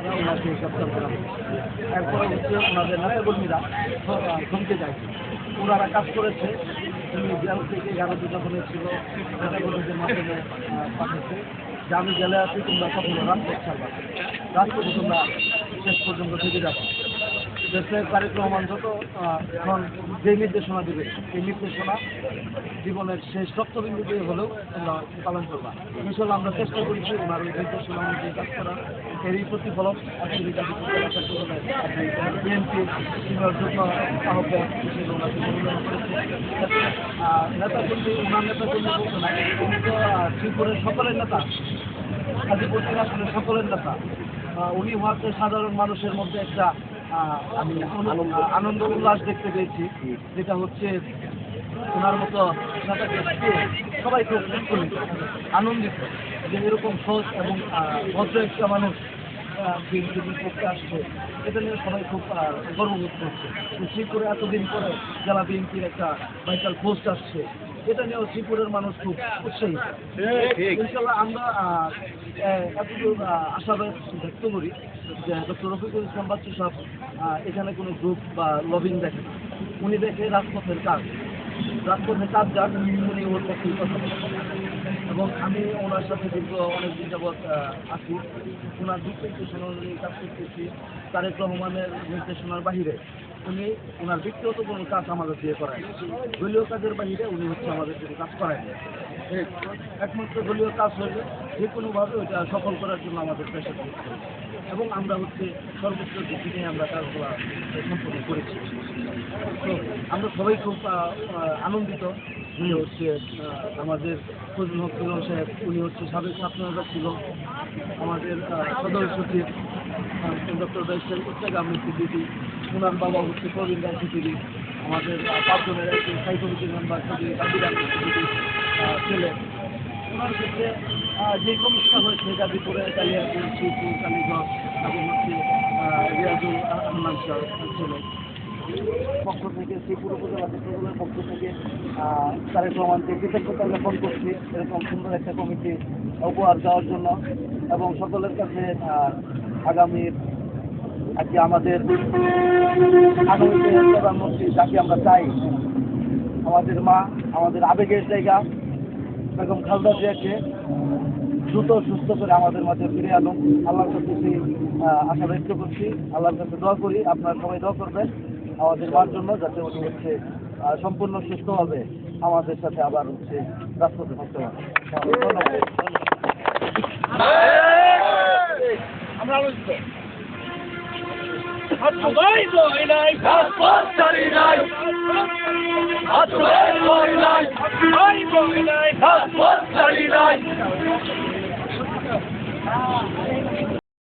তারা ওনাকে গ্রেপ্তার করা হয়েছে। এরপরে হচ্ছে ওনাদের নেতাকর্মীরা থমকে যায়, ওনারা কাজ করেছে। উনি জেল থেকে 11 যখন ছিল নেতাকর্মীদের মাধ্যমে পাঠিয়েছে যে আমি জেলে আছি, তোমরা কখনো রাজপথ ছাড়বা, রাজপথে তোমরা শেষ পর্যন্ত থেকে যাবো। দেশের তারেক রহমান যত এখন যে নির্দেশনা দেবে এই নির্দেশনা জীবনের শেষ রক্তবিন্দু দিয়ে হলেও তোমরা পালন করবা। ইনশাল্লাহ আমরা চেষ্টা করেছি ওনার ওই নির্দেশনা অনুযায়ী কাজ করা। এরই প্রতিফলন আজকে বিএনপির সিনিয়র যুগ্ম আহ্বায়ক হিসেবে ওনাকে মনোনয়ন করেছে। নেতাকর্মী ওনার নেতাকর্মী বলতে না, উনি তো শ্রীপুরের সকলের নেতা, গাজীপুর আসলে সকলের নেতা। উনি হওয়াতে সাধারণ মানুষের মধ্যে একটা আমি আনন্দ উল্লাস দেখতে পেয়েছি, যেটা হচ্ছে ওনার মতো নেতাকে সবাই খুব আনন্দিত যে এরকম সহজ এবং ভদ্র একটা মানুষ বিএনপি করতে আসছে। এটা নিয়ে সবাই খুব গর্ববোধ করছে। শ্রীপুরে এতদিন পরে জেলা বিএনপির একটা ভাইটাল পোস্ট আসছে, এটা নিয়েও শ্রীপুরের মানুষ খুব উৎসাহী। ইনশাল্লাহ আমরা এতটুকু আশাবাদ ব্যক্ত করি যে ডক্টর রফিকুল ইসলাম বাচ্চু সাহেব এখানে কোনো গ্রুপ বা লবিং দেখে না, উনি দেখে রাজপথের কাজ, রাজপথের কাজ যান উনি ওর পক্ষেই কথা বলেন। এবং আমি ওনার সাথে দীর্ঘ অনেকদিন যাবৎ আছি, ওনার দিক নির্দেশনা অনুযায়ী কাজ করতেছি। তারেক রহমানের নির্দেশনার বাহিরে উনি ওনার ব্যক্তিগত কোনো কাজ আমাদের দিয়ে করায়, দলীয় কাজের বাহিরে উনি হচ্ছে আমাদের কোনো কাজ করায় না। একমাত্র দলীয় কাজ হলে যে কোনোভাবে ওইটা সফল করার জন্য আমাদের চেষ্টা করতে হবে এবং আমরা হচ্ছে সর্বোচ্চ ঝুঁকি নিয়ে আমরা কাজগুলো সম্পন্ন করেছি। তো আমরা সবাই খুব আনন্দিত যে হচ্ছে আমাদের ফজলুল হক ছিল সাহেব, উনি হচ্ছে সাবেক ছাত্রনেতা ছিল, আমাদের সদর সচিব ডক্টর ব্যারিস্টার ইশতিয়াক আহমেদ সিদ্দিকী, ওনার বাবা হচ্ছে প্রবীণ রায় সিদ্দিকী, আমাদের পাঁচজনের একজন স্থায়ী কমিটির মেম্বার সিদ্দিকী কাদির আহমেদ সিদ্দিকী ছেলে। ওনার ক্ষেত্রে যে কমিশনটা হয়েছে গাজীপুরে কালিয়াপুর, শ্রীপুর, কালীগঞ্জ এবং হচ্ছে রিয়াজুল আহমান ছেলে পক্ষ থেকে, শ্রীপুর উপজেলা নেতৃত্বের পক্ষ থেকে তারেক রহমানকে কৃতজ্ঞতা জ্ঞাপন করছি এরকম সুন্দর একটা কমিটি উপহার দেওয়ার জন্য। এবং সকলের কাছে আগামী আজকে আমাদের আগামী প্রধানমন্ত্রী যাকে আমরা চাই, আমাদের মা, আমাদের আবেগের জায়গা বেগম খালেদা জিয়াকে দ্রুত সুস্থ করে আমাদের মাঝে ফিরে আনুন, আল্লাহর কাছে সেই আশা ব্যক্ত করছি। আল্লাহর কাছে দোয়া করি, আপনারা সবাই দোয়া করবেন আমাদের মার জন্য, যাতে উনি হচ্ছে সম্পূর্ণ সুস্থভাবে আমাদের সাথে আবার হচ্ছে রাজপথে থাকতে পারেন। আমরা আলোচিত